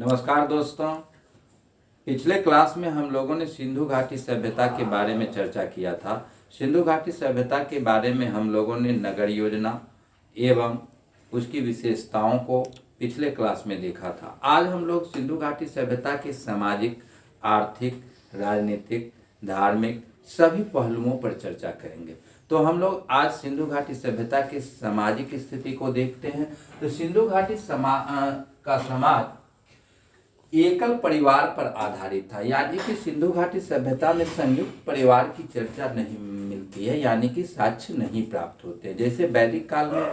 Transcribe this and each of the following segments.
नमस्कार दोस्तों। पिछले क्लास में हम लोगों ने सिंधु घाटी सभ्यता के बारे में चर्चा किया था। सिंधु घाटी सभ्यता के बारे में हम लोगों ने नगर योजना एवं उसकी विशेषताओं को पिछले क्लास में देखा था। आज हम लोग सिंधु घाटी सभ्यता के सामाजिक, आर्थिक, राजनीतिक, धार्मिक सभी पहलुओं पर चर्चा करेंगे। तो हम लोग आज सिंधु घाटी सभ्यता की सामाजिक स्थिति को देखते हैं। तो सिंधु घाटी का समाज एकल परिवार पर आधारित था, यानी कि सिंधु घाटी सभ्यता में संयुक्त परिवार की चर्चा नहीं मिलती है, यानी कि साक्ष्य नहीं प्राप्त होते। जैसे वैदिक काल में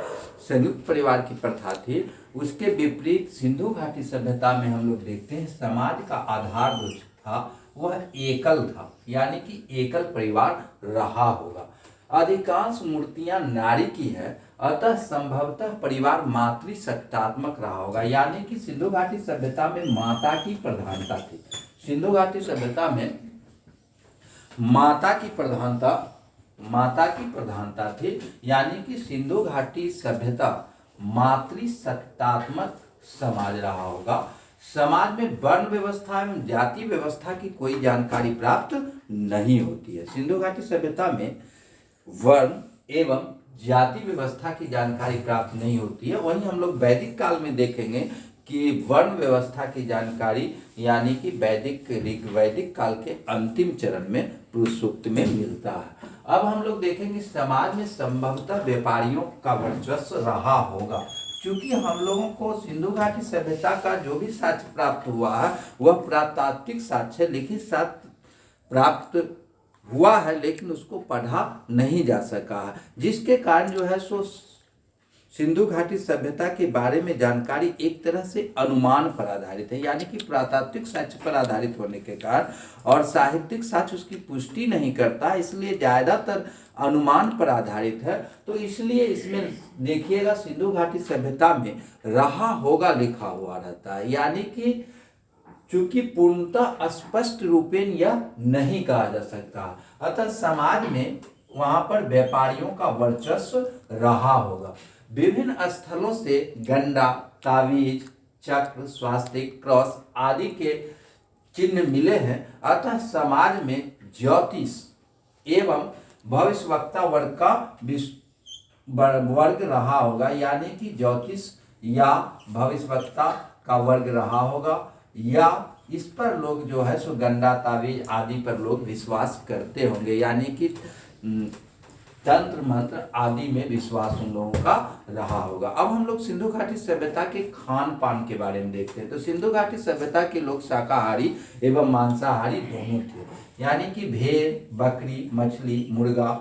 संयुक्त परिवार की प्रथा थी, उसके विपरीत सिंधु घाटी सभ्यता में हम लोग देखते हैं समाज का आधार जो था वह एकल था, यानी कि एकल परिवार रहा होगा। अधिकांश मूर्तियां नारी की है, अतः संभवतः परिवार मातृसत्तात्मक रहा होगा, यानी कि सिंधु घाटी सभ्यता में माता की प्रधानता थी। सिंधु घाटी सभ्यता में माता की प्रधानता थी, यानी कि सिंधु घाटी सभ्यता मातृसत्तात्मक समाज रहा होगा। समाज में वर्ण व्यवस्था एवं जाति व्यवस्था की कोई जानकारी प्राप्त नहीं होती है। सिंधु घाटी सभ्यता में वर्ण एवं जाति व्यवस्था की जानकारी प्राप्त नहीं होती है। वहीं हम लोग वैदिक काल में देखेंगे कि वर्ण व्यवस्था की जानकारी, यानी कि वैदिक काल के अंतिम चरण में पुरुष सूक्त में मिलता है। अब हम लोग देखेंगे समाज में संभवतः व्यापारियों का वर्चस्व रहा होगा, क्योंकि हम लोगों को सिंधु घाटी सभ्यता का जो भी साक्ष्य प्राप्त हुआ है वह पुरातात्विक साक्ष्य, लिखित साक्ष्य प्राप्त हुआ है, लेकिन उसको पढ़ा नहीं जा सका है, जिसके कारण जो है सो सिंधु घाटी सभ्यता के बारे में जानकारी एक तरह से अनुमान पर आधारित है, यानी कि पुरातात्विक साक्ष्य पर आधारित होने के कारण, और साहित्यिक साक्ष्य उसकी पुष्टि नहीं करता, इसलिए ज्यादातर अनुमान पर आधारित है। तो इसलिए इसमें देखिएगा सिंधु घाटी सभ्यता में रहा होगा लिखा हुआ रहता है, यानी कि चूंकि पूर्णतः स्पष्ट रूपेण यह नहीं कहा जा सकता, अतः समाज में वहां पर व्यापारियों का वर्चस्व रहा होगा। विभिन्न स्थलों से गंडा, तावीज, चक्र, स्वास्तिक, क्रॉस आदि के चिन्ह मिले हैं, अतः समाज में ज्योतिष एवं भविष्यवक्ता वर्ग का वर्ग रहा होगा, यानी कि ज्योतिष या भविष्यवक्ता का वर्ग रहा होगा, या इस पर लोग जो है सो गंडा, तावीज आदि पर लोग विश्वास करते होंगे, यानी कि तंत्र मंत्र आदि में विश्वास उन लोगों का रहा होगा। अब हम लोग सिंधु घाटी सभ्यता के खान पान के बारे में देखते हैं। तो सिंधु घाटी सभ्यता के लोग शाकाहारी एवं मांसाहारी दोनों थे, यानी कि भेड़, बकरी, मछली, मुर्गा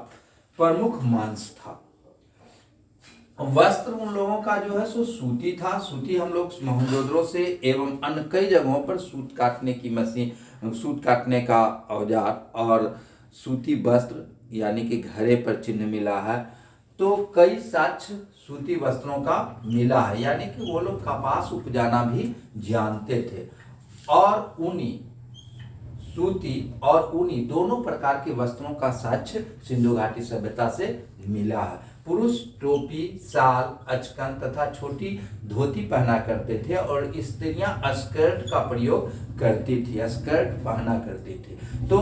प्रमुख मांस था। वस्त्र उन लोगों का जो है सो सूती था। सूती हम लोग मोहनजोदड़ो से एवं अन्य कई जगहों पर सूत काटने की मशीन, सूत काटने का औजार और सूती वस्त्र यानी कि घड़े पर चिन्ह मिला है। तो कई साक्ष्य सूती वस्त्रों का मिला है, यानी कि वो लोग कपास उपजाना भी जानते थे, और ऊनी, सूती और ऊनी दोनों प्रकार के वस्त्रों का साक्ष्य सिंधु घाटी सभ्यता से मिला है। पुरुष टोपी, साल, अचकन तथा छोटी धोती पहना करते थे, और स्त्रियां स्कर्ट का प्रयोग करती थी, स्कर्ट पहना करती थी। तो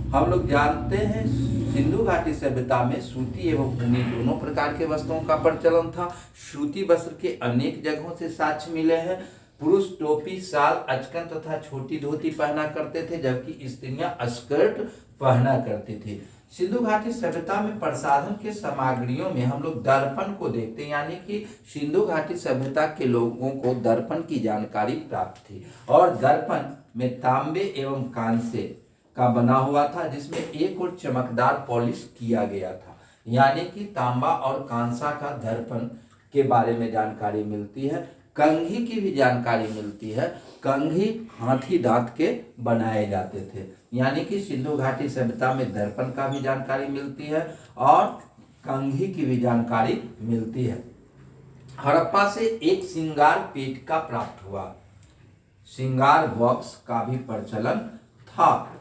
हम लोग जानते हैं सिंधु घाटी सभ्यता में सूती एवं ऊनी दोनों प्रकार के वस्त्रों का प्रचलन था। सूती वस्त्र के अनेक जगहों से साक्ष्य मिले हैं। पुरुष टोपी, साल, अचकन तथा छोटी धोती पहना करते थे, जबकि स्त्रियां स्कर्ट पहना करती थी। सिंधु घाटी सभ्यता में प्रसाधन के सामग्रियों में हम लोग दर्पण को देखते हैं, यानी कि सिंधु घाटी सभ्यता के लोगों को दर्पण की जानकारी प्राप्त थी, और दर्पण में तांबे एवं कांसे का बना हुआ था, जिसमें एक और चमकदार पॉलिश किया गया था, यानी कि तांबा और कांसा का दर्पण के बारे में जानकारी मिलती है। कंघी की भी जानकारी मिलती है। कंघी हाथी दांत के बनाए जाते थे, यानी कि सिंधु घाटी सभ्यता में दर्पण का भी जानकारी मिलती है और कंघी की भी जानकारी मिलती है। हड़प्पा से एक श्रृंगार पेटिका प्राप्त हुआ, श्रृंगार बॉक्स का भी प्रचलन था।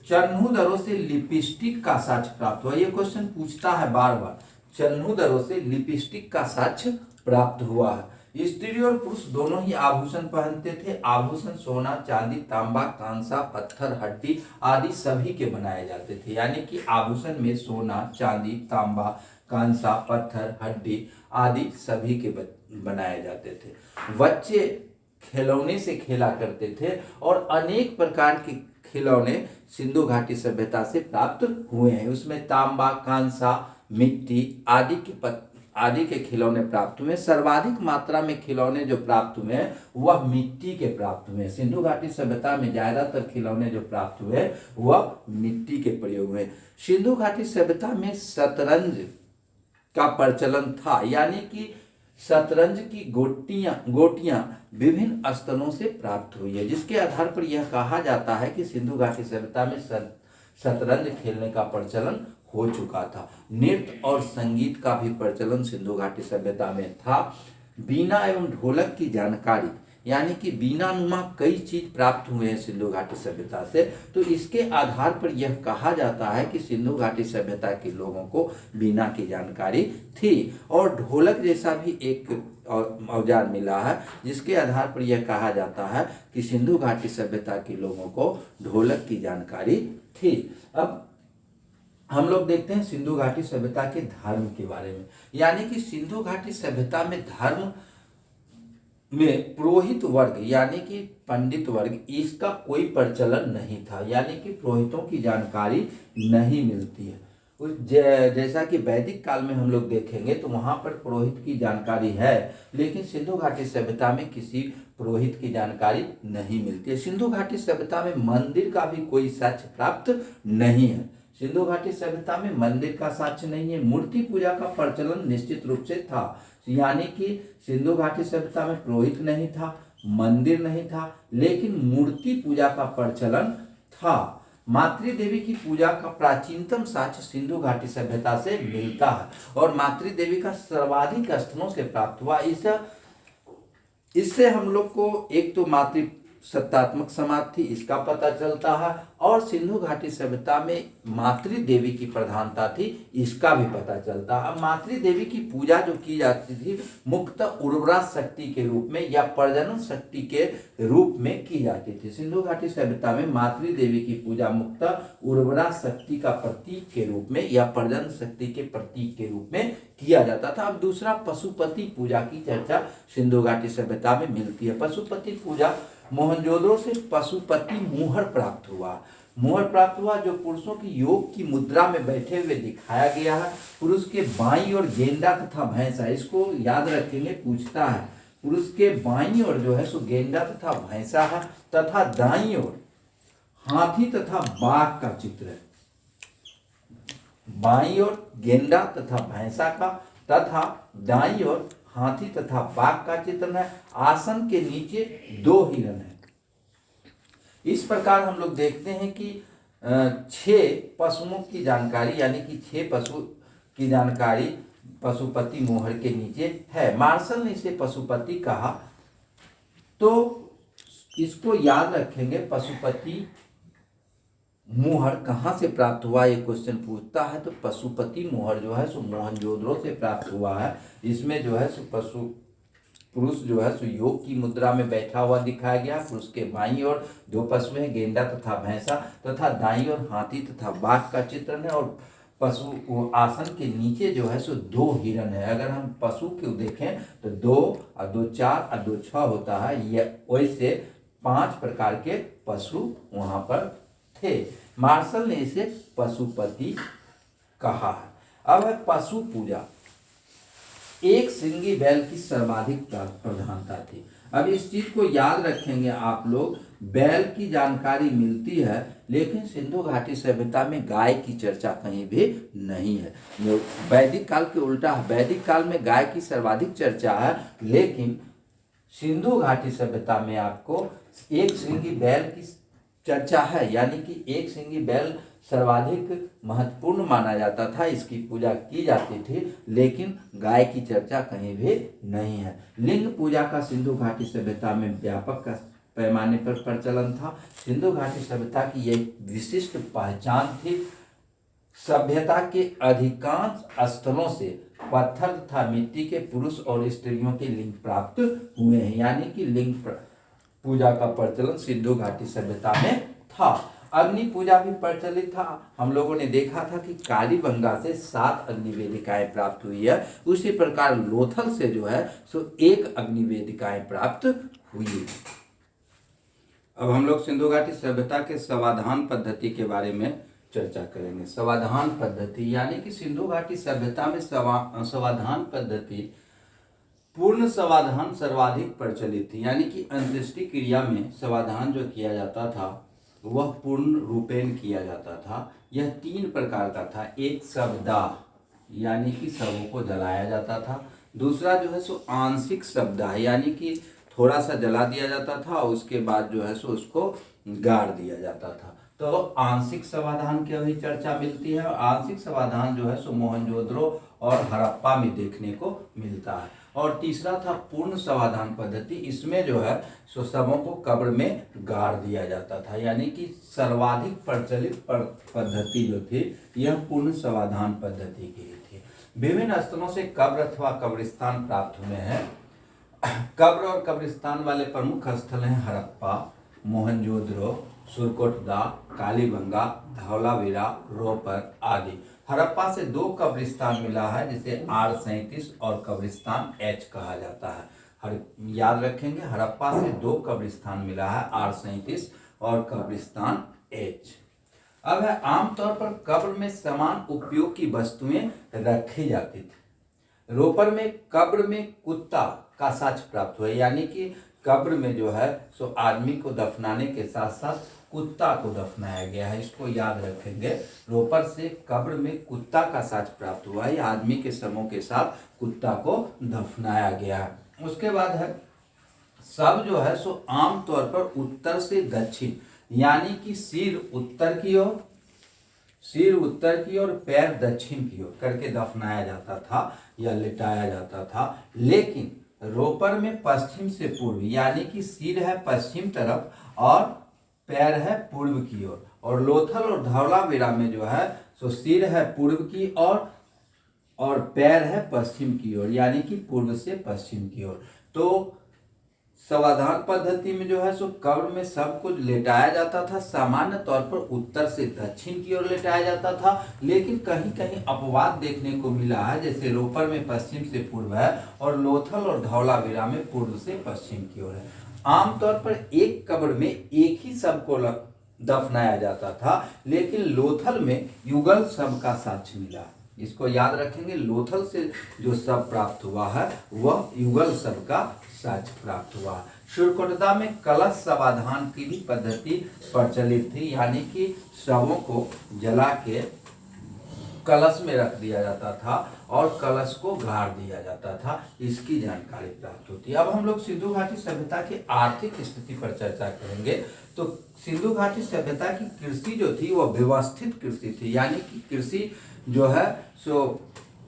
चन्हू दरों से लिपस्टिक का साक्ष्य प्राप्त हुआ। ये क्वेश्चन पूछता है बार बार, चन्हू दरों से लिपस्टिक का साक्ष्य प्राप्त हुआ है। स्त्री और पुरुष दोनों ही आभूषण पहनते थे। आभूषण सोना, चांदी, तांबा, कांसा, पत्थर, हड्डी आदि सभी के बनाए जाते थे। यानी कि आभूषण में सोना, चांदी, तांबा, कांसा, पत्थर, हड्डी आदि सभी के बनाए जाते थे। बच्चे खिलौने से खेला करते थे और अनेक प्रकार के खिलौने सिंधु घाटी सभ्यता से प्राप्त हुए हैं। उसमें तांबा, कांसा, मिट्टी आदि के खिलौने प्राप्त हुए। सर्वाधिक मात्रा में खिलौने जो प्राप्त हुए हैं वह मिट्टी के प्राप्त हुए। सिंधु घाटी सभ्यता में ज्यादातर खिलौने जो प्राप्त हुए वह मिट्टी के प्रयोग हुए। सिंधु घाटी सभ्यता में शतरंज का प्रचलन था। यानी कि शतरंज की गोटियां विभिन्न स्तरों से प्राप्त हुई है, जिसके आधार पर यह कहा जाता है कि सिंधु घाटी सभ्यता में शतरंज खेलने का प्रचलन हो चुका था। नृत्य और संगीत का भी प्रचलन सिंधु घाटी सभ्यता में था। बीना एवं ढोलक की जानकारी, यानी कि बीना नुमा कई चीज प्राप्त हुए हैं सिंधु घाटी सभ्यता से, तो इसके आधार पर यह कहा जाता है कि सिंधु घाटी सभ्यता के लोगों को बीना की जानकारी थी। और ढोलक जैसा भी एक औजार मिला है, जिसके आधार पर यह कहा जाता है कि सिंधु घाटी सभ्यता के लोगों को ढोलक की जानकारी थी। अब हम लोग देखते हैं सिंधु घाटी सभ्यता के धर्म के बारे में। यानी कि सिंधु घाटी सभ्यता में धर्म में पुरोहित वर्ग यानी कि पंडित वर्ग, इसका कोई प्रचलन नहीं था। यानी कि पुरोहितों की जानकारी नहीं मिलती है। जैसा कि वैदिक काल में हम लोग देखेंगे तो वहां पर पुरोहित की जानकारी है, लेकिन सिंधु घाटी सभ्यता में किसी पुरोहित की जानकारी नहीं मिलती है। सिंधु घाटी सभ्यता में मंदिर का भी कोई साक्ष्य प्राप्त नहीं है। सिंधु घाटी सभ्यता में मंदिर का साक्ष्य नहीं है। मूर्ति पूजा का प्रचलन निश्चित रूप से था। यानी कि सिंधु घाटी सभ्यता में पुरोहित नहीं था, मंदिर नहीं था, लेकिन मूर्ति पूजा का प्रचलन था। मातृदेवी की पूजा का प्राचीनतम साक्ष्य सिंधु घाटी सभ्यता से मिलता है और मातृदेवी का सर्वाधिक स्थलों से प्राप्त हुआ। इससे हम लोग को एक तो मातृ सत्तात्मक समाज थी, इसका पता चलता है, और सिंधु घाटी सभ्यता में मातृदेवी की प्रधानता थी, इसका भी पता चलता है। मातृदेवी की पूजा जो की जाती थी मुख्यतः उर्वरा शक्ति के रूप में या प्रजनन शक्ति के रूप में की जाती थी। सिंधु घाटी सभ्यता में मातृदेवी की पूजा मुख्यतः उर्वरा शक्ति का प्रतीक के रूप में या प्रजनन शक्ति के प्रतीक के रूप में किया जाता था। अब दूसरा, पशुपति पूजा की चर्चा सिंधु घाटी सभ्यता में मिलती है। पशुपति पूजा मोहनजोदड़ो से पशुपति मुहर प्राप्त हुआ। मुहर प्राप्त हुआ जो पुरुषों की योग की मुद्रा में बैठे हुए दिखाया गया है। पुरुष के बाईं ओर गेंडा तथा भैंसा, इसको याद रखेंगे, पूछता है। पुरुष के बाईं ओर जो है सो गेंडा तथा भैंसा है तथा दाईं ओर हाथी तथा बाघ का चित्र है। बाईं ओर गेंडा तथा भैंसा का तथा दाईं ओर हाथी तथा बाघ का चित्र है। आसन के नीचे 2 हिरण है। इस प्रकार हम लोग देखते हैं कि 6 पशुओं की जानकारी, यानी कि 6 पशु की जानकारी पशुपति मोहर के नीचे है। मार्शल ने इसे पशुपति कहा, तो इसको याद रखेंगे। पशुपति मोहर कहाँ से प्राप्त हुआ, ये क्वेश्चन पूछता है। तो पशुपति मोहर जो है सो मोहनजोदड़ो से प्राप्त हुआ है। इसमें जो है सो पुरुष जो है सो योग की मुद्रा में बैठा हुआ दिखाया गया। पुरुष के बाईं ओर 2 पशु हैं, गेंडा तथा भैंसा, तथा दाईं ओर हाथी तथा बाघ का चित्रण है। और पशु आसन के नीचे जो है सो 2 हिरण है। अगर हम पशु को देखें तो 2 और 2 4 और 2 6 होता है। यह वैसे 5 प्रकार के पशु वहां पर थे। मार्शल ने इसे पशुपति कहा है। अब है पशु पूजा। एक श्रृंगी बैल की सर्वाधिक प्रधानता थी। अब इस चीज को याद रखेंगे आप लोग। बैल की जानकारी मिलती है, लेकिन सिंधु घाटी सभ्यता में गाय की चर्चा कहीं भी नहीं है। वैदिक काल के उल्टा है। वैदिक काल में गाय की सर्वाधिक चर्चा है, लेकिन सिंधु घाटी सभ्यता में आपको एक श्रृंगी बैल की चर्चा है। यानी कि एक श्रृंगी बैल सर्वाधिक महत्वपूर्ण माना जाता था, इसकी पूजा की जाती थी, लेकिन गाय की चर्चा कहीं भी नहीं है। लिंग पूजा का सिंधु घाटी सभ्यता में व्यापक पैमाने पर प्रचलन था। सिंधु घाटी सभ्यता की एक विशिष्ट पहचान थी। सभ्यता के अधिकांश स्थलों से पत्थर तथा मिट्टी के पुरुष और स्त्रियों के लिंग प्राप्त हुए हैं, यानी कि पूजा का प्रचलन सिंधु घाटी सभ्यता में था। अग्नि पूजा भी प्रचलित था। हम लोगों ने देखा था कि कालीबंगा से 7 अग्नि वेदिकाएं प्राप्त हुई है, उसी प्रकार लोथल से जो है सो 1 अग्नि वेदिकाएं प्राप्त हुई। अब हम लोग सिंधु घाटी सभ्यता के समाधान पद्धति के बारे में चर्चा करेंगे। समाधान पद्धति यानी कि सिंधु घाटी सभ्यता में समाधान पद्धति पूर्ण समाधान सर्वाधिक प्रचलित थी, यानी कि अंत्येष्टि क्रिया में समाधान जो किया जाता था वह पूर्ण रूपेण किया जाता था। यह 3 प्रकार का था। एक शवदाह, यानी कि शवों को जलाया जाता था। दूसरा जो है सो आंशिक शवदाह, यानी कि थोड़ा सा जला दिया जाता था और उसके बाद जो है सो उसको गाड़ दिया जाता था। तो आंशिक समाधान की अभी चर्चा मिलती है। आंशिक समाधान जो है सो मोहनजोदड़ो और हड़प्पा में देखने को मिलता है। और तीसरा था पूर्ण समाधान पद्धति। इसमें जो है सो शवों को कब्र में गाड़ दिया जाता था, यानी कि सर्वाधिक प्रचलित पद्धति जो थी यह पूर्ण समाधान पद्धति की थी। विभिन्न स्थलों से कब्र अथवा कब्रिस्तान प्राप्त हुए हैं। कब्र और कब्रिस्तान वाले प्रमुख स्थल हैं हड़प्पा, मोहनजोदड़ो, सुरकोटदा, कालीबंगा, धौलावीरा, रोपर आदि। हड़प्पा से 2 कब्रिस्तान मिला है, जिसे R37 और कब्रिस्तान H कहा जाता है। याद रखेंगे, हड़प्पा से 2 कब्रिस्तान मिला है, R37 और कब्रिस्तान H। अब है आमतौर पर कब्र में समान उपयोग की वस्तुएं रखी जाती थी। रोपर में कब्र में कुत्ता का साक्ष्य प्राप्त हुआ, यानी कि कब्र में जो है सो आदमी को दफनाने के साथ साथ कुत्ता को दफनाया गया है। इसको याद रखेंगे। रोपर से कब्र में कुत्ता का साक्ष्य प्राप्त हुआ है, आदमी के शवों के साथ कुत्ता को दफनाया गया है। उसके बाद है शव जो है सो आमतौर पर उत्तर से दक्षिण, यानी कि सिर उत्तर की ओर पैर दक्षिण की ओर करके दफनाया जाता था या लिटाया जाता था। लेकिन रोपर में पश्चिम से पूर्व, यानी कि सिर है पश्चिम तरफ और पैर है पूर्व की ओर। और लोथल और धौलावीरा में जो है सो सिर है पूर्व की ओर और पैर है पश्चिम की ओर, यानी कि पूर्व से पश्चिम की ओर। तो समाधान पद्धति में जो है सो कब्र में सब कुछ लेटाया जाता था। सामान्य तौर पर उत्तर से दक्षिण की ओर लेटाया जाता था, लेकिन कहीं कहीं अपवाद देखने को मिला है, जैसे रोपर में पश्चिम से पूर्व है और लोथल और धौलावीरा में पूर्व से पश्चिम की ओर है। आमतौर पर एक कब्र में एक ही शव को दफनाया जाता था, लेकिन लोथल में युगल शव का साक्ष्य मिला। इसको याद रखेंगे, लोथल से जो शव प्राप्त हुआ है वह युगल शव का साक्ष्य प्राप्त हुआ। सुरकोटदा में कलश समाधान की भी पद्धति प्रचलित थी, यानी कि शवों को जला के कलश में रख दिया जाता था और कलश को गाड़ दिया जाता था। इसकी जानकारी प्राप्त होती है। अब हम लोग सिंधु घाटी सभ्यता की आर्थिक स्थिति पर चर्चा करेंगे। तो सिंधु घाटी सभ्यता की कृषि जो थी वह व्यवस्थित कृषि थी, यानी कि कृषि जो है सो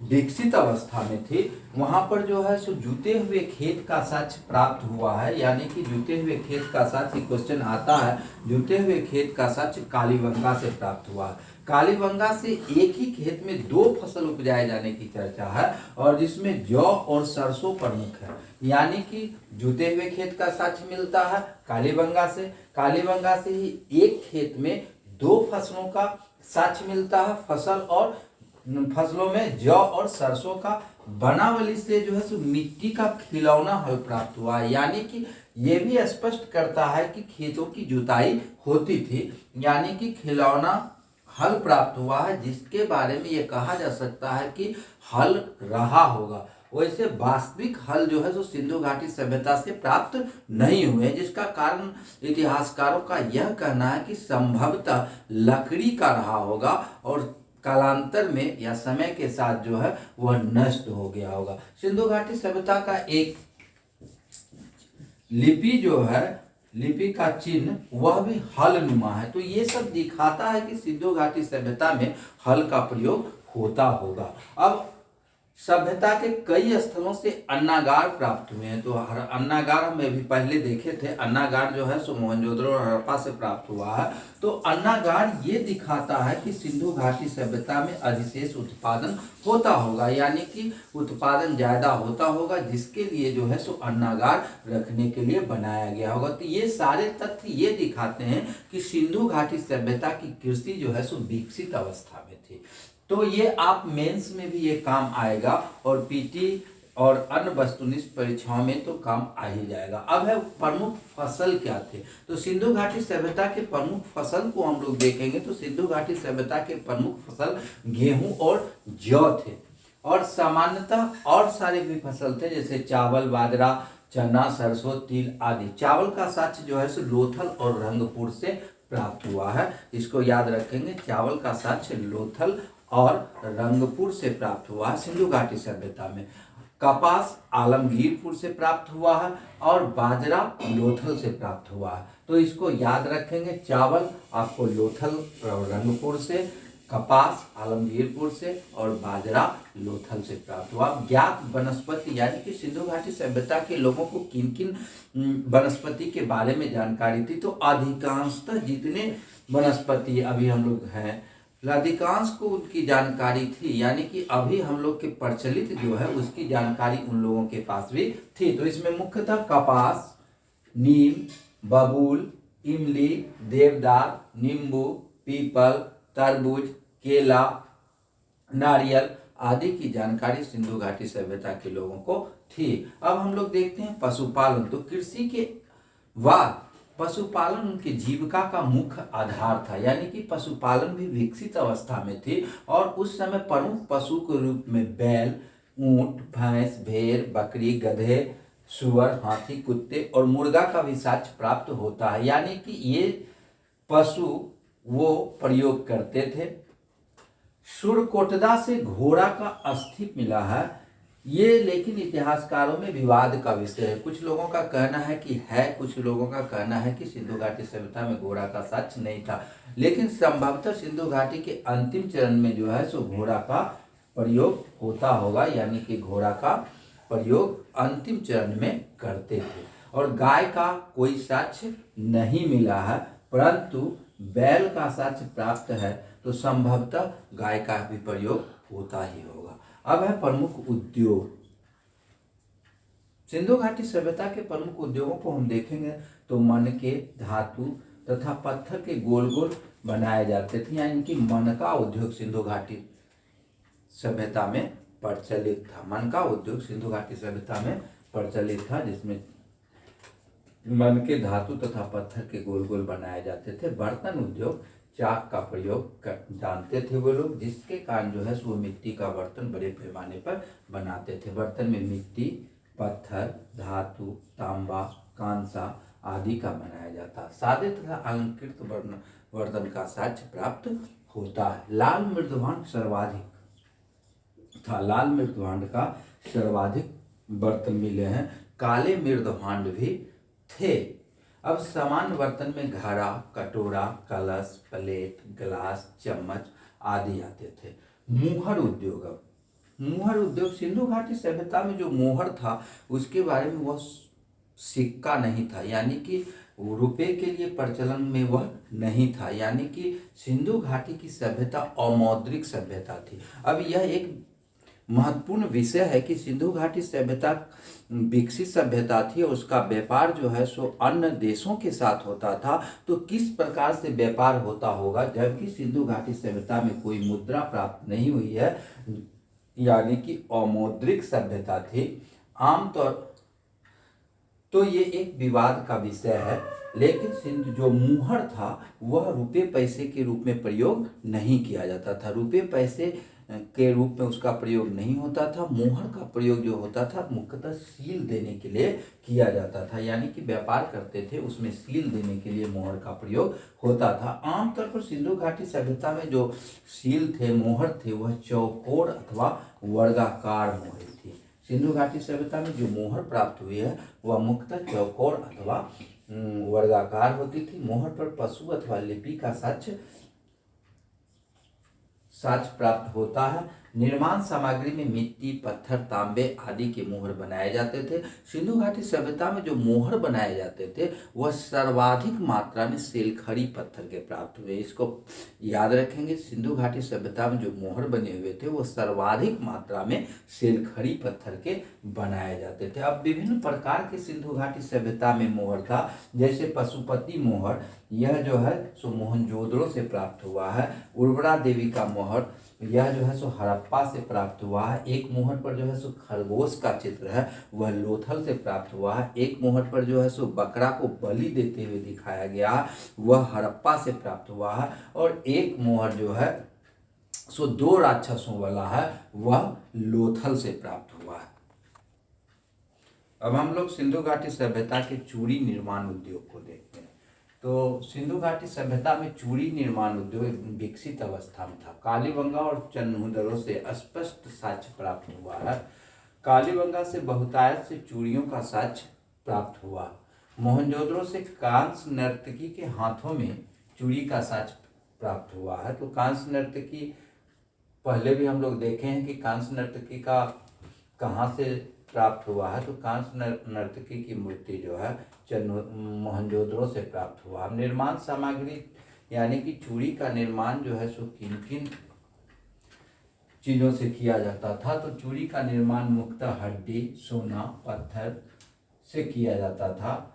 विकसित अवस्था में थी। वहां पर जो है सो जुते हुए खेत का साक्ष्य प्राप्त हुआ है, यानी कि जुते हुए खेत का साक्ष्य, क्वेश्चन आता है, जुते हुए खेत का साक्ष्य कालीबंगा से प्राप्त हुआ है। कालीबंगा से एक ही खेत में 2 फसल उपजाए जाने की चर्चा है और जिसमें जौ और सरसों प्रमुख है, यानी कि जुते हुए खेत का साक्ष्य मिलता है कालीबंगा से ही एक खेत में 2 फसलों का साक्ष्य मिलता है। फसलों में जौ और सरसों का बनावली से जो है सो मिट्टी का खिलौना हल प्राप्त हुआ है, यानी कि ये भी स्पष्ट करता है कि खेतों की जुताई होती थी, यानी कि खिलौना हल प्राप्त हुआ है, जिसके बारे में ये कहा जा सकता है कि हल रहा होगा। वैसे वास्तविक हल जो है जो सिंधु घाटी सभ्यता से प्राप्त नहीं हुए, जिसका कारण इतिहासकारों का यह कहना है कि संभवतः लकड़ी का रहा होगा और कालांतर में या समय के साथ जो है वह नष्ट हो गया होगा। सिंधु घाटी सभ्यता का एक लिपि जो है, लिपि का चिन्ह वह भी हल नुमा है। तो ये सब दिखाता है कि सिंधु घाटी सभ्यता में हल का प्रयोग होता होगा। अब सभ्यता के कई स्थलों से अन्नागार प्राप्त हुए हैं। तो अन्नागार हम अभी पहले देखे थे, अन्नागार जो है सो मोहनजोदड़ो और हड़प्पा से प्राप्त हुआ है। तो अन्नागार ये दिखाता है कि सिंधु घाटी सभ्यता में अधिशेष उत्पादन होता होगा, यानी कि उत्पादन ज्यादा होता होगा, जिसके लिए जो है सो अन्नागार रखने के लिए बनाया गया होगा। तो ये सारे तथ्य ये दिखाते हैं कि सिंधु घाटी सभ्यता की कृषि जो है सो विकसित अवस्था में थी। तो ये आप मेंस में भी ये काम आएगा और पीटी और अन्य वस्तुनिष्ठ परीक्षाओं में तो काम आ ही जाएगा। अब है प्रमुख फसल क्या थे। तो सिंधु घाटी सभ्यता के प्रमुख फसल को हम लोग देखेंगे तो सिंधु घाटी सभ्यता के प्रमुख फसल गेहूं और जौ थे, और सामान्यतः और सारे भी फसल थे जैसे चावल, बाजरा, चना, सरसों, तिल आदि। चावल का साक्ष्य जो है सो लोथल और रंगपुर से प्राप्त हुआ है, इसको याद रखेंगे। चावल का साक्ष्य लोथल और रंगपुर से प्राप्त हुआ है सिंधु घाटी सभ्यता में। कपास आलमगीरपुर से प्राप्त हुआ है और बाजरा लोथल से प्राप्त हुआ है, तो इसको याद रखेंगे। चावल आपको लोथल और रंगपुर से, कपास आलमगीरपुर से और बाजरा लोथल से प्राप्त हुआ। ज्ञात वनस्पति, यानी कि सिंधु घाटी सभ्यता के लोगों को किन किन वनस्पति के बारे में जानकारी थी। तो अधिकांशतः जितने वनस्पति अभी हम लोग हैं, अधिकांश को उनकी जानकारी थी, यानी कि अभी हम लोग के प्रचलित जो है उसकी जानकारी उन लोगों के पास भी थी। तो इसमें मुख्यतः कपास, नीम, बबूल, इमली, देवदार, नींबू, पीपल, तरबूज, केला, नारियल आदि की जानकारी सिंधु घाटी सभ्यता के लोगों को थी। अब हम लोग देखते हैं पशुपालन। तो कृषि के बाद पशुपालन उनकी जीविका का मुख्य आधार था, यानी कि पशुपालन भी विकसित अवस्था में थी। और उस समय प्रमुख पशु के रूप में बैल, ऊंट, भैंस, भेड़, बकरी, गधे, सुअर, हाथी, कुत्ते और मुर्गा का भी साक्ष्य प्राप्त होता है, यानी कि ये पशु वो प्रयोग करते थे। सुरकोटदा से घोड़ा का अस्थि मिला है, ये लेकिन इतिहासकारों में विवाद का विषय है। कुछ लोगों का कहना है कि है, कुछ लोगों का कहना है कि सिंधु घाटी सभ्यता में घोड़ा का साक्ष्य नहीं था, लेकिन संभवतः सिंधु घाटी के अंतिम चरण में जो है सो घोड़ा का प्रयोग होता होगा, यानी कि घोड़ा का प्रयोग अंतिम चरण में करते थे। और गाय का कोई साक्ष्य नहीं मिला है, परंतु बैल का साक्ष्य प्राप्त है, तो संभवतः गाय का भी प्रयोग होता ही होगा। अब है प्रमुख उद्योग। सिंधु घाटी सभ्यता के प्रमुख उद्योगों को हम देखेंगे तो मनके, धातु तथा पत्थर के गोल गोल बनाए जाते थे, यानी कि मनका उद्योग सिंधु घाटी सभ्यता में प्रचलित था। मनका उद्योग सिंधु घाटी सभ्यता में प्रचलित था, जिसमें मनके, धातु तथा पत्थर के गोल गोल बनाए जाते थे। बर्तन उद्योग, चाक का प्रयोग जानते थे वो लोग, जिसके कारण जो है वो मिट्टी का बर्तन बड़े पैमाने पर बनाते थे। बर्तन में मिट्टी, पत्थर, धातु, तांबा, कांसा आदि का बनाया जाता। सादे तथा अलंकृत बर्तन का साक्ष्य प्राप्त होता है। लाल मृदभांड सर्वाधिक था, लाल मृदभांड का सर्वाधिक बर्तन मिले हैं। काले मृदभांड भी थे। अब सामान्य बर्तन में घड़ा, कटोरा, कलश, प्लेट, गिलास, चम्मच आदि आते थे। मुहर उद्योग। अब मुहर उद्योग सिंधु घाटी सभ्यता में जो मोहर था उसके बारे में वह सिक्का नहीं था, यानी कि रुपए के लिए प्रचलन में वह नहीं था, यानी कि सिंधु घाटी की सभ्यता अमौद्रिक सभ्यता थी। अब यह एक महत्वपूर्ण विषय है कि सिंधु घाटी सभ्यता विकसित सभ्यता थी और उसका व्यापार जो है सो अन्य देशों के साथ होता था। तो किस प्रकार से व्यापार होता होगा, जबकि सिंधु घाटी सभ्यता में कोई मुद्रा प्राप्त नहीं हुई है, यानी कि अमौद्रिक सभ्यता थी आमतौर। तो ये एक विवाद का विषय है, लेकिन सिंधु जो मुहर था वह रुपये पैसे के रूप में प्रयोग नहीं किया जाता था, रुपये पैसे के रूप में उसका प्रयोग नहीं होता था। मोहर का प्रयोग जो होता था मुख्यतः सील देने के लिए किया जाता था, यानी कि व्यापार करते थे उसमें सील देने के लिए मोहर का प्रयोग होता था। आमतौर पर सिंधु घाटी सभ्यता में जो सील थे, मोहर थे, वह चौकोर अथवा वर्गाकार मोहर थी। सिंधु घाटी सभ्यता में जो मोहर प्राप्त हुई है वह मुख्यतः चौकोर अथवा वर्गाकार होती थी। मोहर पर पशु अथवा लिपि का साक्ष्य प्राप्त होता है। निर्माण सामग्री में मिट्टी, पत्थर, तांबे आदि के मोहर बनाए जाते थे। सिंधु घाटी सभ्यता में जो मोहर बनाए जाते थे वह सर्वाधिक मात्रा में सेलखड़ी पत्थर के प्राप्त हुए। इसको याद रखेंगे, सिंधु घाटी सभ्यता में जो मोहर बने हुए थे वो सर्वाधिक मात्रा में सेलखड़ी पत्थर के बनाए जाते थे। अब विभिन्न प्रकार के सिंधु घाटी सभ्यता में मोहर था, जैसे पशुपति मोहर, यह जो है सो मोहनजोदड़ो से प्राप्त हुआ है। उर्वरा देवी का मोहर, यह जो है सो हड़प्पा से प्राप्त हुआ है। एक मोहर पर जो है सो खरगोश का चित्र है, वह लोथल से प्राप्त हुआ है। एक मोहर पर जो है सो बकरा को बलि देते हुए दिखाया गया, वह हड़प्पा से प्राप्त हुआ है। और एक मोहर जो है सो 2 राक्षसों वाला है, वह लोथल से प्राप्त हुआ है। अब हम लोग सिंधु घाटी सभ्यता के चूड़ी निर्माण उद्योग को देखते हैं। तो सिंधु घाटी सभ्यता में चूड़ी निर्माण उद्योग विकसित अवस्था में था। कालीबंगा और चन्हुदरों से स्पष्ट साक्ष्य प्राप्त हुआ है। कालीबंगा से बहुतायत से चूड़ियों का साक्ष्य प्राप्त हुआ। मोहनजोदड़ो से कांस्य नर्तकी के हाथों में चूड़ी का साक्ष्य प्राप्त हुआ है। तो कांस्य नर्तकी पहले भी हम लोग देखे हैं कि कांस्य नर्तकी का कहाँ से प्राप्त हुआ है। तो कांस्य नर्तकी की मूर्ति जो है मोहनजोदड़ो से प्राप्त हुआ। निर्माण सामग्री यानी कि चूड़ी का निर्माण जो है सो किन किन चीज़ों से किया जाता था। तो चूड़ी का निर्माण मुख्यतः हड्डी, सोना, पत्थर से किया जाता था।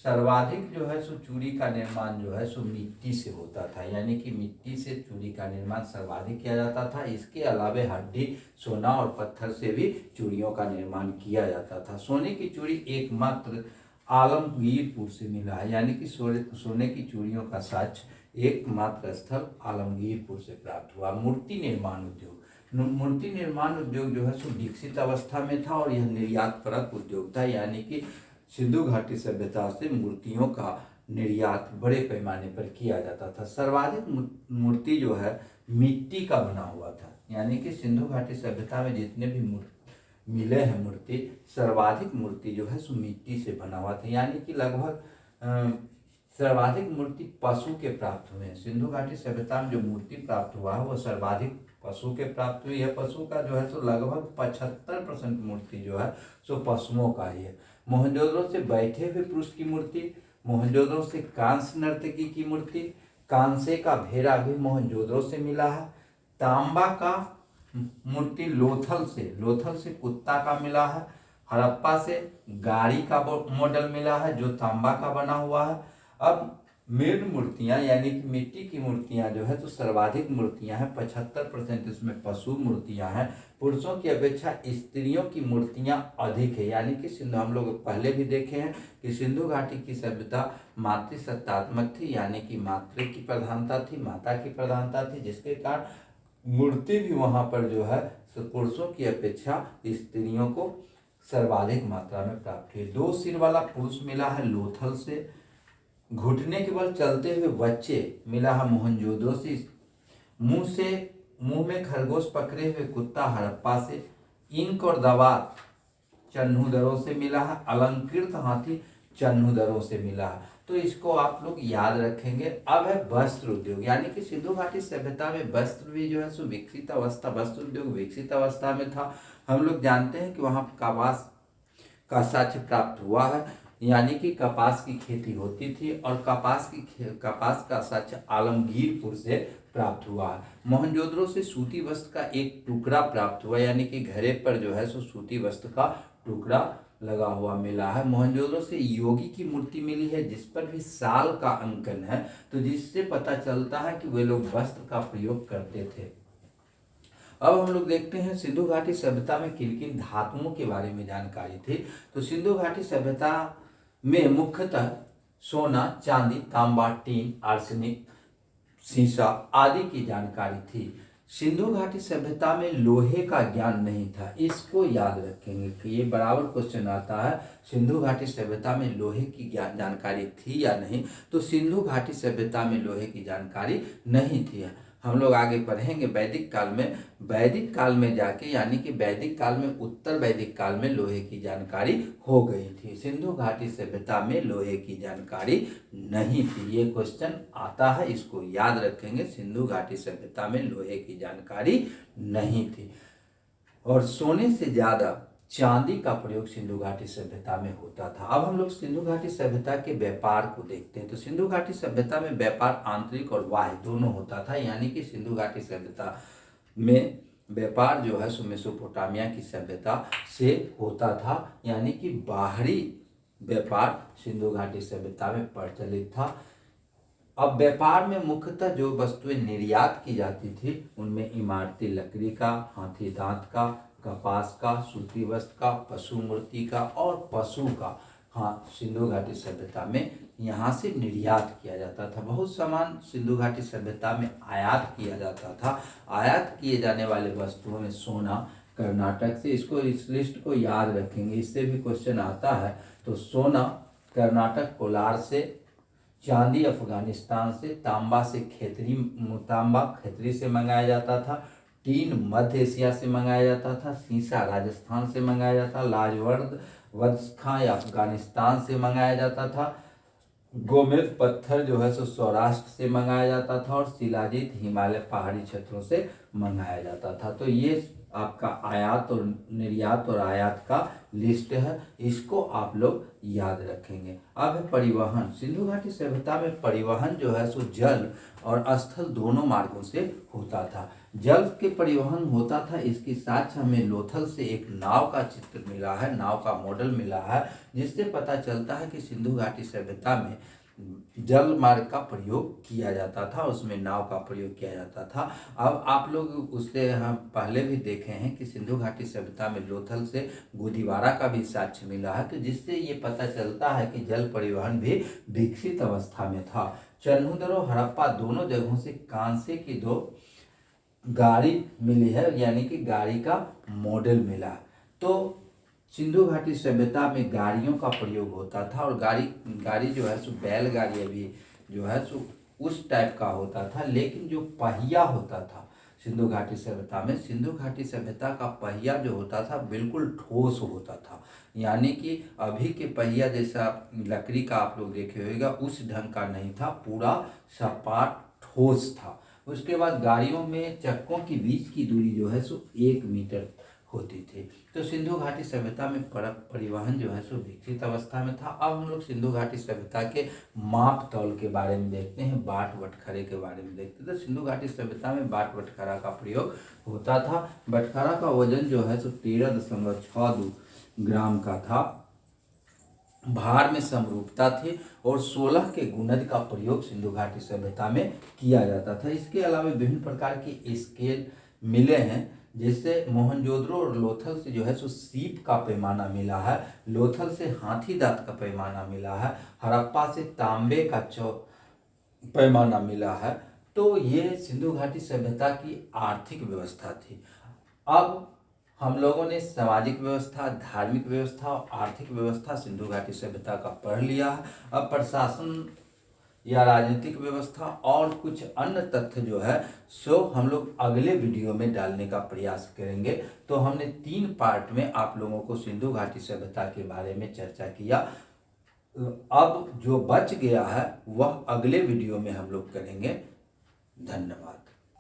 सर्वाधिक जो है सो चूड़ी का निर्माण जो है सो मिट्टी से होता था, यानी कि मिट्टी से चूड़ी का निर्माण सर्वाधिक किया जाता था। इसके अलावे हड्डी, सोना और पत्थर से भी चूड़ियों का निर्माण किया जाता था। सोने की चूड़ी एकमात्र आलमगीरपुर से मिला है, यानी कि सोने की चूड़ियों का साक्ष्य एकमात्र स्थल आलमगीरपुर से प्राप्त हुआ। मूर्ति निर्माण उद्योग, मूर्ति निर्माण उद्योग जो है सो विकसित अवस्था में था और यह निर्यात परक उद्योग था, यानी कि सिंधु घाटी सभ्यता से मूर्तियों का निर्यात बड़े पैमाने पर किया जाता था। सर्वाधिक मूर्ति जो है मिट्टी का बना हुआ था, यानी कि सिंधु घाटी सभ्यता में जितने भी मिले हैं मूर्ति, सर्वाधिक मूर्ति जो है सो मिट्टी से बना हुआ था, यानी कि लगभग सर्वाधिक मूर्ति पशु के प्राप्त हुए हैं। सिंधु घाटी सभ्यता में जो मूर्ति प्राप्त हुआ है वो सर्वाधिक पशु के प्राप्त हुई है। पशु का जो है सो लगभग 75% मूर्ति जो है सो पशुओं का ही है। मोहनजोदड़ो से बैठे हुए पुरुष की मूर्ति, मोहनजोदड़ो से कांस्य नर्तकी की मूर्ति, कांसे का भेड़ा भी मोहनजोदड़ो से मिला है। तांबा का मूर्ति लोथल से कुत्ता का मिला है। हड़प्पा से गाड़ी का मॉडल मिला है जो तांबा का बना हुआ है। अब मृद मूर्तियां यानी कि मिट्टी की मूर्तियां जो है तो सर्वाधिक मूर्तियां हैं, 75% इसमें पशु मूर्तियां हैं। पुरुषों की अपेक्षा स्त्रियों की मूर्तियां अधिक है, यानी कि सिंधु, हम लोग पहले भी देखे हैं कि सिंधु घाटी की सभ्यता मातृसत्तात्मक थी, यानी कि मातृ की प्रधानता थी, माता की प्रधानता थी, जिसके कारण मूर्ति भी वहाँ पर जो है पुरुषों की अपेक्षा स्त्रियों को सर्वाधिक मात्रा में प्राप्त हुई। 2 सिर वाला पुरुष मिला है लोथल से। घुटने के बल चलते हुए बच्चे मिला है मोहनजोदड़ो से। मुंह में खरगोश पकड़े हुए कुत्ता हड़प्पा से। इंक और दवात चन्हुदरों से मिला है। अलंकृत हाथी चन्हुदरों से मिला है। तो इसको आप लोग याद रखेंगे। अब है वस्त्र उद्योग, यानी कि सिंधु घाटी सभ्यता में वस्त्र भी जो है सो विकसित अवस्था, वस्त्र उद्योग विकसित अवस्था में था। हम लोग जानते हैं कि वहाँ कपास का साक्ष्य प्राप्त हुआ है, यानी कि कपास की खेती होती थी और कपास का साक्ष्य आलमगीरपुर से प्राप्त हुआ है। मोहनजोदड़ो से सूती वस्त्र का एक टुकड़ा प्राप्त हुआ, यानी कि घड़े पर जो है सो सूती वस्त्र का टुकड़ा लगा हुआ मिला है। मोहनजोदड़ो से योगी की मूर्ति मिली है जिस पर भी साल का अंकन है, तो जिससे पता चलता है कि वे लोग वस्त्र का प्रयोग करते थे। अब हम लोग देखते हैं सिंधु घाटी सभ्यता में किन किन धातुओं के बारे में जानकारी थी। तो सिंधु घाटी सभ्यता में मुख्यतः सोना, चांदी, तांबा, टीन, आर्सेनिक, सीसा आदि की जानकारी थी। सिंधु घाटी सभ्यता में लोहे का ज्ञान नहीं था, इसको याद रखेंगे कि ये बराबर क्वेश्चन आता है, सिंधु घाटी सभ्यता में लोहे की जानकारी थी या नहीं। तो सिंधु घाटी सभ्यता में लोहे की जानकारी नहीं थी। हम लोग आगे पढ़ेंगे वैदिक काल में। वैदिक काल में जाके यानी कि वैदिक काल में, उत्तर वैदिक काल में लोहे की जानकारी हो गई थी। सिंधु घाटी सभ्यता में लोहे की जानकारी नहीं थी। ये क्वेश्चन आता है, इसको याद रखेंगे। सिंधु घाटी सभ्यता में लोहे की जानकारी नहीं थी और सोने से ज्यादा चांदी का प्रयोग सिंधु घाटी सभ्यता में होता था। अब हम लोग सिंधु घाटी सभ्यता के व्यापार को देखते हैं। तो सिंधु घाटी सभ्यता में व्यापार आंतरिक और बाह्य दोनों होता था, यानी कि सिंधु घाटी सभ्यता में व्यापार जो है सो मेसोपोटामिया की सभ्यता से होता था, यानी कि बाहरी व्यापार सिंधु घाटी सभ्यता में प्रचलित था। अब व्यापार में मुख्यतः जो वस्तुएं निर्यात की जाती थी उनमें इमारती लकड़ी का, हाथी दांत का, कपास का, सूती वस्त्र का, पशु मूर्ति का और पशु का, हाँ, सिंधु घाटी सभ्यता में यहाँ से निर्यात किया जाता था। बहुत सामान सिंधु घाटी सभ्यता में आयात किया जाता था। आयात किए जाने वाले वस्तुओं में सोना कर्नाटक से, इसको इस लिस्ट को याद रखेंगे, इससे भी क्वेश्चन आता है। तो सोना कर्नाटक कोलार से, चांदी अफगानिस्तान से, तांबा से खैतरी से मंगाया जाता था, टीन मध्य एशिया से मंगाया जाता था, सीसा राजस्थान से मंगाया जाता, लाजवर्द वत्सखा या अफगानिस्तान से मंगाया जाता था, गोमेद पत्थर जो है सो सौराष्ट्र से मंगाया जाता था और शिलाजीत हिमालय पहाड़ी क्षेत्रों से मंगाया जाता था। तो ये आपका आयात और निर्यात और आयात का लिस्ट है, इसको आप लोग याद रखेंगे। अब है परिवहन। सिंधु घाटी सभ्यता में परिवहन जो है सो जल और स्थल दोनों मार्गों से होता था। जल के परिवहन होता था, इसके साथ हमें लोथल से एक नाव का चित्र मिला है, नाव का मॉडल मिला है, जिससे पता चलता है कि सिंधु घाटी सभ्यता में जल मार्ग का प्रयोग किया जाता था, उसमें नाव का प्रयोग किया जाता था। अब आप लोग उससे हम पहले भी देखे हैं कि सिंधु घाटी सभ्यता में लोथल से गोदीवारा का भी साक्ष्य मिला है, तो जिससे ये पता चलता है कि जल परिवहन भी विकसित अवस्था में था। चन्हुदर और हड़प्पा दोनों जगहों से कांसे की 2 गाड़ी मिली है, यानी कि गाड़ी का मॉडल मिला। तो सिंधु घाटी सभ्यता में गाड़ियों का प्रयोग होता था और गाड़ी जो है सो बैलगाड़ी अभी जो है सो उस टाइप का होता था, लेकिन जो पहिया होता था सिंधु घाटी सभ्यता में, सिंधु घाटी सभ्यता का पहिया जो होता था बिल्कुल ठोस होता था, यानी कि अभी के पहिया जैसा लकड़ी का आप लोग देखे होगा उस ढंग का नहीं था, पूरा सपाट ठोस था। उसके बाद गाड़ियों में चक्कों के बीच की दूरी जो है सो 1 मीटर होती थी। तो सिंधु घाटी सभ्यता में परिवहन जो है सो विकसित अवस्था में था। अब हम लोग सिंधु घाटी सभ्यता के माप तौल के बारे में देखते हैं, बाट बटखरे के बारे में देखते हैं। तो सिंधु घाटी सभ्यता में बाट बटखरा का प्रयोग होता था। बटखरा का वजन जो है सो 13.62 ग्राम का था, भार में समरूपता थी और 16 के गुणज का प्रयोग सिंधु घाटी सभ्यता में किया जाता था। इसके अलावा विभिन्न प्रकार के स्केल मिले हैं, जैसे मोहनजोदड़ो और लोथल से जो है सो सीप का पैमाना मिला है, लोथल से हाथी दांत का पैमाना मिला है, हड़प्पा से तांबे का पैमाना मिला है। तो ये सिंधु घाटी सभ्यता की आर्थिक व्यवस्था थी। अब हम लोगों ने सामाजिक व्यवस्था, धार्मिक व्यवस्था और आर्थिक व्यवस्था सिंधु घाटी सभ्यता का पढ़ लिया है। अब प्रशासन या राजनीतिक व्यवस्था और कुछ अन्य तथ्य जो है सो हम लोग अगले वीडियो में डालने का प्रयास करेंगे। तो हमने 3 पार्ट में आप लोगों को सिंधु घाटी सभ्यता के बारे में चर्चा किया। अब जो बच गया है वह अगले वीडियो में हम लोग करेंगे। धन्यवाद।